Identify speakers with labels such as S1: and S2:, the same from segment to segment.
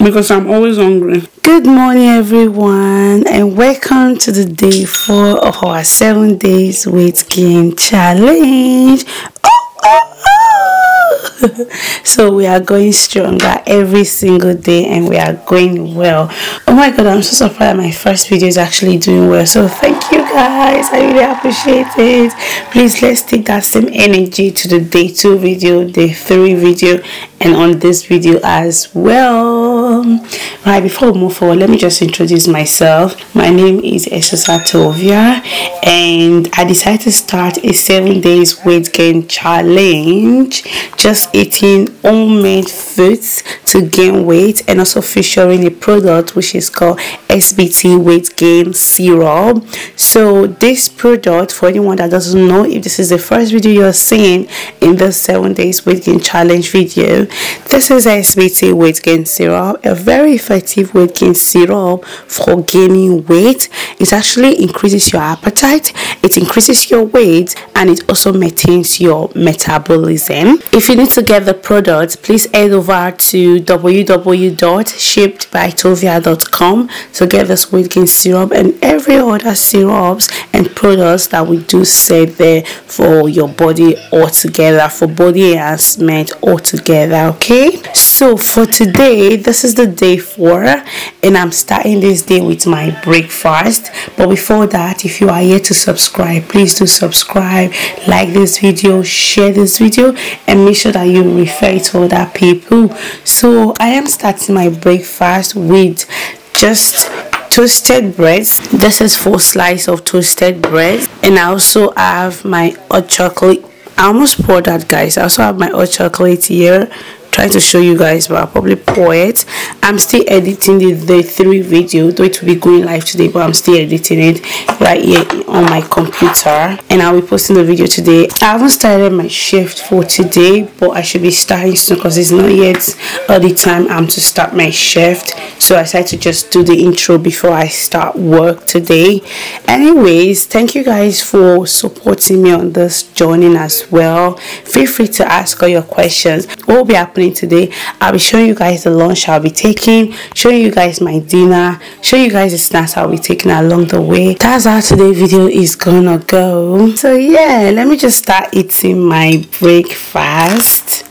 S1: because I'm always hungry. Good morning, everyone, and welcome to the day 4 of our 7 days weight gain challenge. So we are going stronger every single day and we are going well. Oh my god, I'm so surprised my first video is actually doing well. So thank you guys, I really appreciate it. Please, let's take that same energy to the day 2 video, day 3 video, and on this video as well. Right, before we move forward, let me just introduce myself. My name is Tovia, and I decided to start a 7 days weight gain challenge, just eating homemade foods to gain weight, and also featuring a product which is called SBT weight gain syrup. So this product, for anyone that doesn't know, if this is the first video you're seeing in the 7 days weight gain challenge video, this is SBT weight gain syrup, a very effective weight gain syrup for gaining weight. It actually increases your appetite, it increases your weight, and it also maintains your metabolism. If you need to get the product, please head over to www.shippedbytovia.com to get this weight gain syrup and every other syrups and products that we do sell there for your body altogether, for body enhancement altogether. Okay, so for today, this is the day 4 and I'm starting this day with my breakfast. But before that, if you are here to subscribe, please do subscribe, like this video, share this video, and make sure that you refer it to other people. So I am starting my breakfast with just toasted breads. This is 4 slices of toasted bread, and I also have my hot chocolate. I almost poured that, guys. I also have my hot chocolate here, trying to show you guys, but I'll probably pour it. I'm still editing the 3 video, though it will be going live today, but I'm still editing it right here on my computer, and I'll be posting the video today. I haven't started my shift for today, but I should be starting soon because it's not yet the time to start my shift. So I decided to just do the intro before I start work today. Anyways, thank you guys for supporting me on this journey as well. Feel free to ask all your questions. What will be happening today? I'll be showing you guys the lunch I'll be taking, showing you guys my dinner, showing you guys the snacks I'll be taking along the way. That's how today's video is gonna go. So yeah, let me just start eating my breakfast.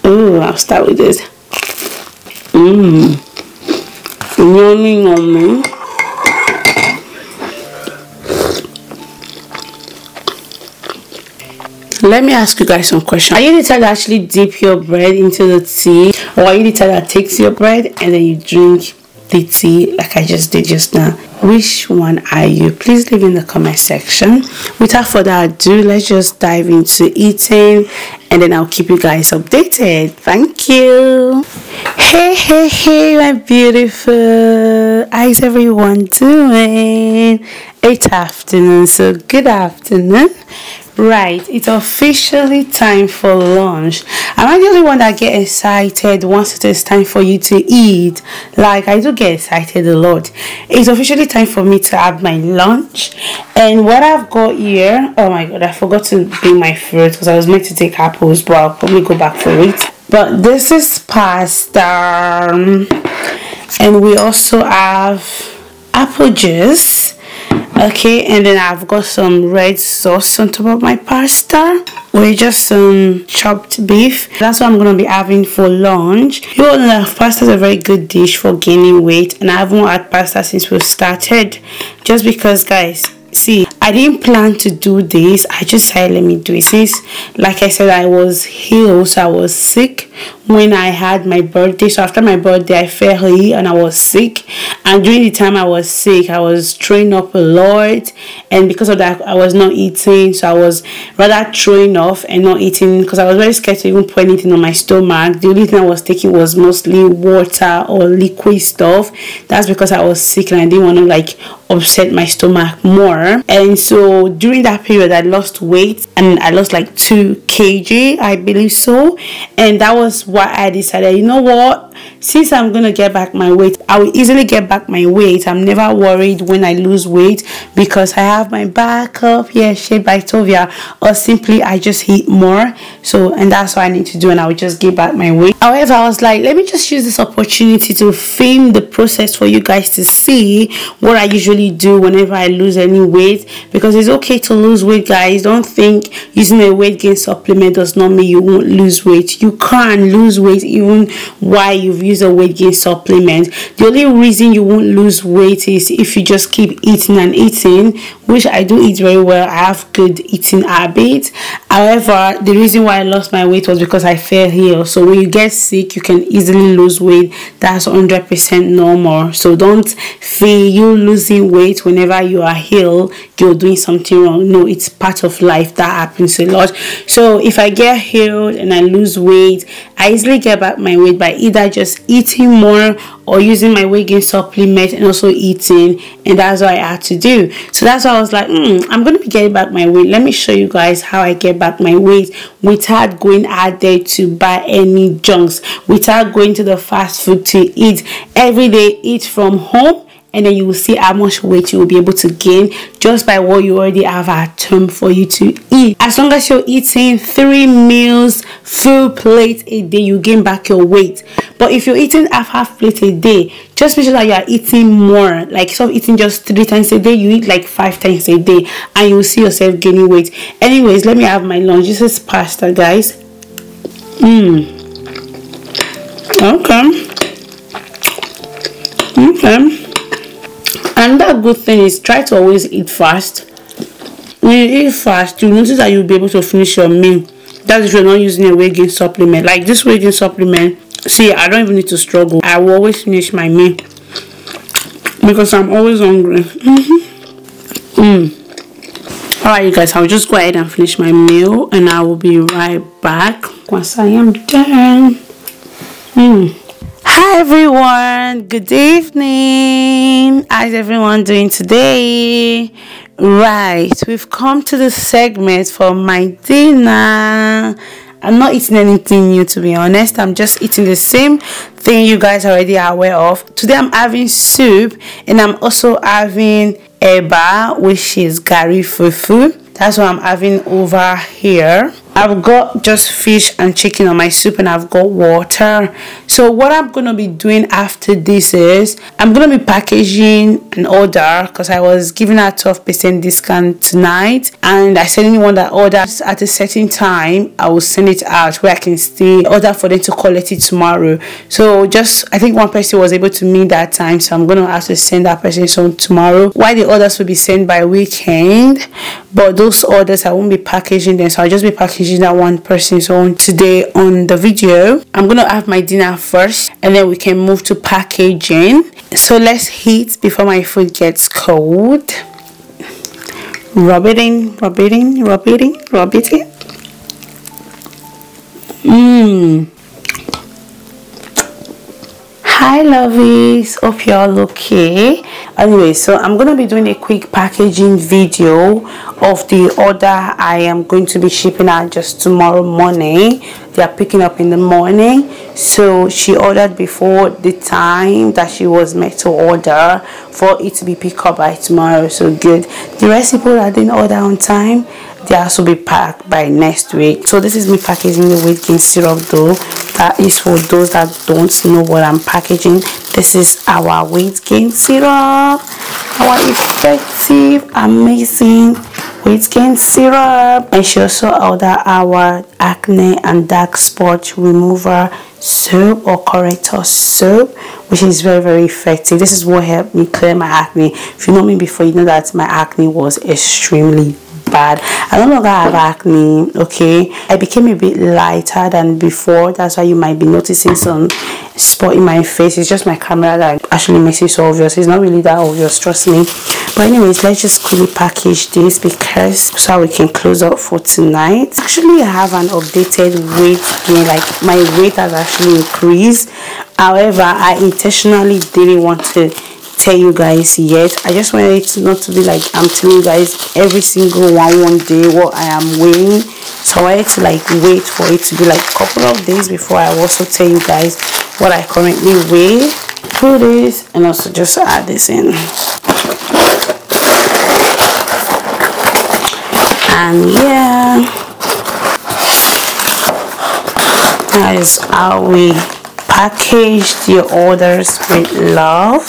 S1: I'll start with this. Yummy, yummy. Let me ask you guys some questions. Are you the type that actually dip your bread into the tea, or are you the type that takes your bread and then you drink the tea like I just did just now? Which one are you? Please leave in the comment section. Without further ado, let's just dive into eating, and then I'll keep you guys updated. Thank you. Hey my beautiful, how's everyone doing? It's afternoon, so good afternoon. Right, it's officially time for lunch. Am I the only one that get excited once it is time for you to eat? Like, I do get excited a lot. It's officially time for me to have my lunch, and what I've got here, oh my god, I forgot to bring my fruit because I was meant to take apples, but I'll probably go back for it. But this is pasta, and we also have apple juice. Okay, and then I've got some red sauce on top of my pasta with just some chopped beef. That's what I'm going to be having for lunch. You all know that pasta is a very good dish for gaining weight, and I haven't had pasta since we started, just because, guys, see, I didn't plan to do this. I just said let me do it, since like I said, I was ill, so I was sick when I had my birthday. So after my birthday, I fell ill and I was sick, and during the time I was sick, I was throwing up a lot, and because of that I was not eating. So I was rather throwing off and not eating because I was very scared to even put anything on my stomach. The only thing I was taking was mostly water or liquid stuff. That's because I was sick and I didn't want to like upset my stomach more. And so during that period I lost weight, and I lost like 2 kg, I believe so, and that was why I decided, you know what, since I'm gonna get back my weight, I will easily get back my weight. I'm never worried when I lose weight because I have my backup here, Shade by Tovia, or simply I just eat more. So, and that's what I need to do, and I will just get back my weight. However, I was like, let me just use this opportunity to film the process for you guys to see what I usually do whenever I lose any weight, because it's okay to lose weight, guys. Don't think using a weight gain supplement does not mean you won't lose weight. You can lose weight even while you've used a weight gain supplement. The only reason you won't lose weight is if you just keep eating and eating, which I do eat very well. I have good eating habits. However, the reason why I lost my weight was because I fell ill. So when you get sick, you can easily lose weight. That's 100% normal. So don't feel you losing weight whenever you are ill, you're doing something wrong. No, it's part of life. That happens a lot. So if I get healed and I lose weight, I easily get back my weight by either just eating more or using my weight gain supplement and also eating, and that's what I had to do. So that's why I was like, I'm going to be getting back my weight. Let me show you guys how I get back my weight without going out there to buy any junks, without going to the fast food to eat every day. Eat from home, and then you will see how much weight you will be able to gain just by what you already have at home for you to eat. As long as you're eating 3 meals, full plate a day, you gain back your weight. But if you're eating half plate a day, just make sure that you are eating more. Like, instead of eating just 3 times a day, you eat like 5 times a day, and you will see yourself gaining weight. Anyways, let me have my lunch. This is pasta, guys. Okay. Another good thing is try to always eat fast. When you eat fast, you notice that you'll be able to finish your meal. That's if you're not using a weight gain supplement. Like this weight gain supplement, see, I don't even need to struggle. I will always finish my meal because I'm always hungry. Alright, you guys, I'll just go ahead and finish my meal, and I will be right back once I am done. Hi everyone, good evening. How's everyone doing today? Right, we've come to the segment for my dinner. I'm not eating anything new, to be honest. I'm just eating the same thing you guys already are aware of. Today I'm having soup, and I'm also having eba, which is gari fufu. That's what I'm having over here. I've got just fish and chicken on my soup, and I've got water. So what I'm going to be doing after this is I'm going to be packaging an order, because I was giving a 12% discount tonight, and I said anyone that orders at a certain time, I will send it out where I can stay, order for them to collect it tomorrow. So just, I think one person was able to meet that time, so I'm going to have to send that person some tomorrow. Why the orders will be sent by weekend, but those orders I won't be packaging them, so I'll just be packaging that one person's own today on the video. I'm gonna have my dinner first, and then we can move to packaging. So let's eat before my food gets cold. Rub it in. Hi lovies, hope you're all okay. Anyway, so I'm gonna be doing a quick packaging video of the order I am going to be shipping out just tomorrow morning. They are picking up in the morning, so she ordered before the time that she was meant to order for it to be picked up by tomorrow. So good. The rest of people that didn't order on time, they also be packed by next week. So this is me packaging the weight gain syrup though. That is for those that don't know what I'm packaging. This is our weight gain syrup, our effective, amazing weight gain syrup. And she also ordered our acne and dark spot remover soap or corrector soap, which is very effective. This is what helped me clear my acne. If you know me before, you know that my acne was extremely bad. I no longer have acne. Okay, I became a bit lighter than before. That's why you might be noticing some spot in my face. It's just my camera that actually makes it so obvious. It's not really that obvious, trust me. But anyways, let's just quickly package this because so we can close up for tonight. Actually, I have an updated weight gain. Like my weight has actually increased. However, I intentionally didn't want to tell you guys yet. I just wanted it not to be like I'm telling you guys every single one day what I am weighing. So I wanted to like wait for it to be like a couple of days before I also tell you guys what I currently weigh. Put this and also just add this in. And yeah, that is how we packaged your orders with love.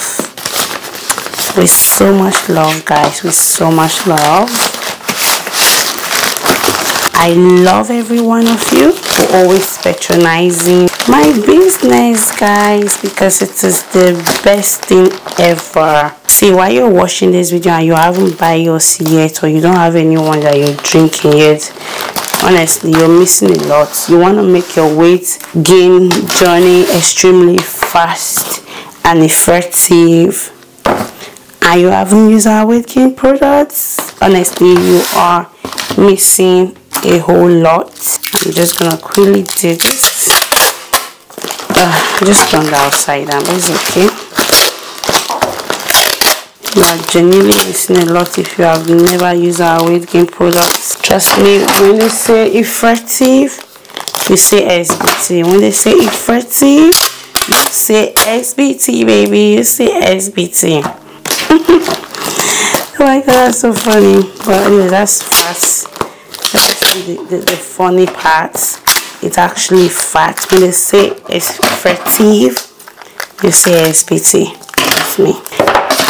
S1: With so much love, guys, with so much love. I love every one of you for always patronizing my business, guys, because it is the best thing ever. See, while you're watching this video and you haven't buy yours yet, or you don't have anyone that you're drinking yet, honestly, you're missing a lot. You want to make your weight gain journey extremely fast and effective, and you haven't used our weight gain products, honestly, you are missing a whole lot. I'm just gonna quickly do this. Just turn the outside down, but it's okay. You are genuinely missing a lot if you have never used our weight gain products. Trust me, when they say effective, you say SBT. When they say effective, you say SBT, baby. You say SBT. Oh my god, that's so funny. But anyway, that's fast. That's the funny part. It's actually fat. When they say it's effective, you say SBT. That's me.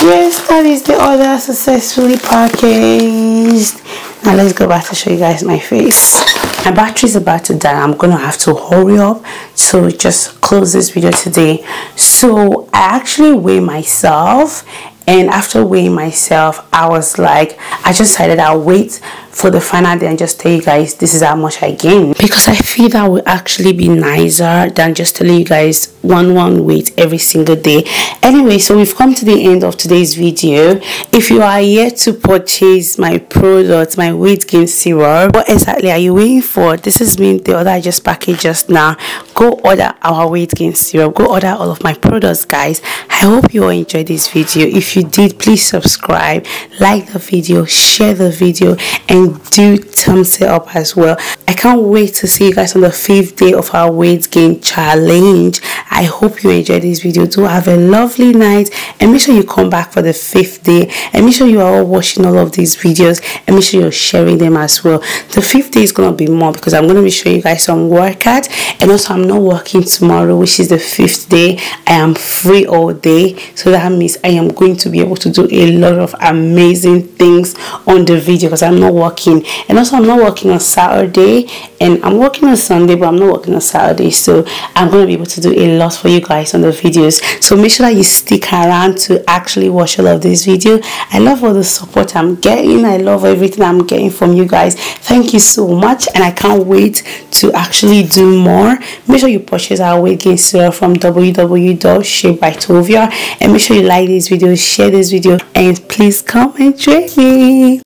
S1: Yes, that is the order successfully packaged. Now let's go back to show you guys my face. My battery is about to die. I'm gonna have to hurry up to just close this video today. So I actually weigh myself, and after weighing myself, I was like, I just decided I'll wait for the final day and just tell you guys this is how much I gained, because I feel that will actually be nicer than just telling you guys one weight every single day. Anyway, so we've come to the end of today's video. If you are yet to purchase my product, my weight gain syrup, what exactly are you waiting for? This is me, the order I just packaged just now. Go order our weight gain syrup. Go order all of my products, guys. I hope you all enjoyed this video. If you did, please subscribe, like the video, share the video, and do thumbs it up as well. I can't wait to see you guys on the 5th day of our weight gain challenge. I hope you enjoyed this video. Do have a lovely night, and make sure you come back for the 5th day, and make sure you are all watching all of these videos, and make sure you're sharing them as well. The 5th day is gonna be more because I'm gonna be showing you guys some workouts, and also I'm not working tomorrow, which is the 5th day. I am free all day, so that means I am going to be able to do a lot of amazing things on the video because I'm not working. And also I'm not working on Saturday, and I'm working on Sunday, but I'm not working on Saturday, so I'm going to be able to do a lot for you guys on the videos. So make sure that you stick around to actually watch all of this video. I love all the support I'm getting. I love everything I'm getting from you guys. Thank you so much, and I can't wait to actually do more. Make sure you purchase our weight gain syrup from www.shapebytovia, and make sure you like this video, share this video, and please come and join me.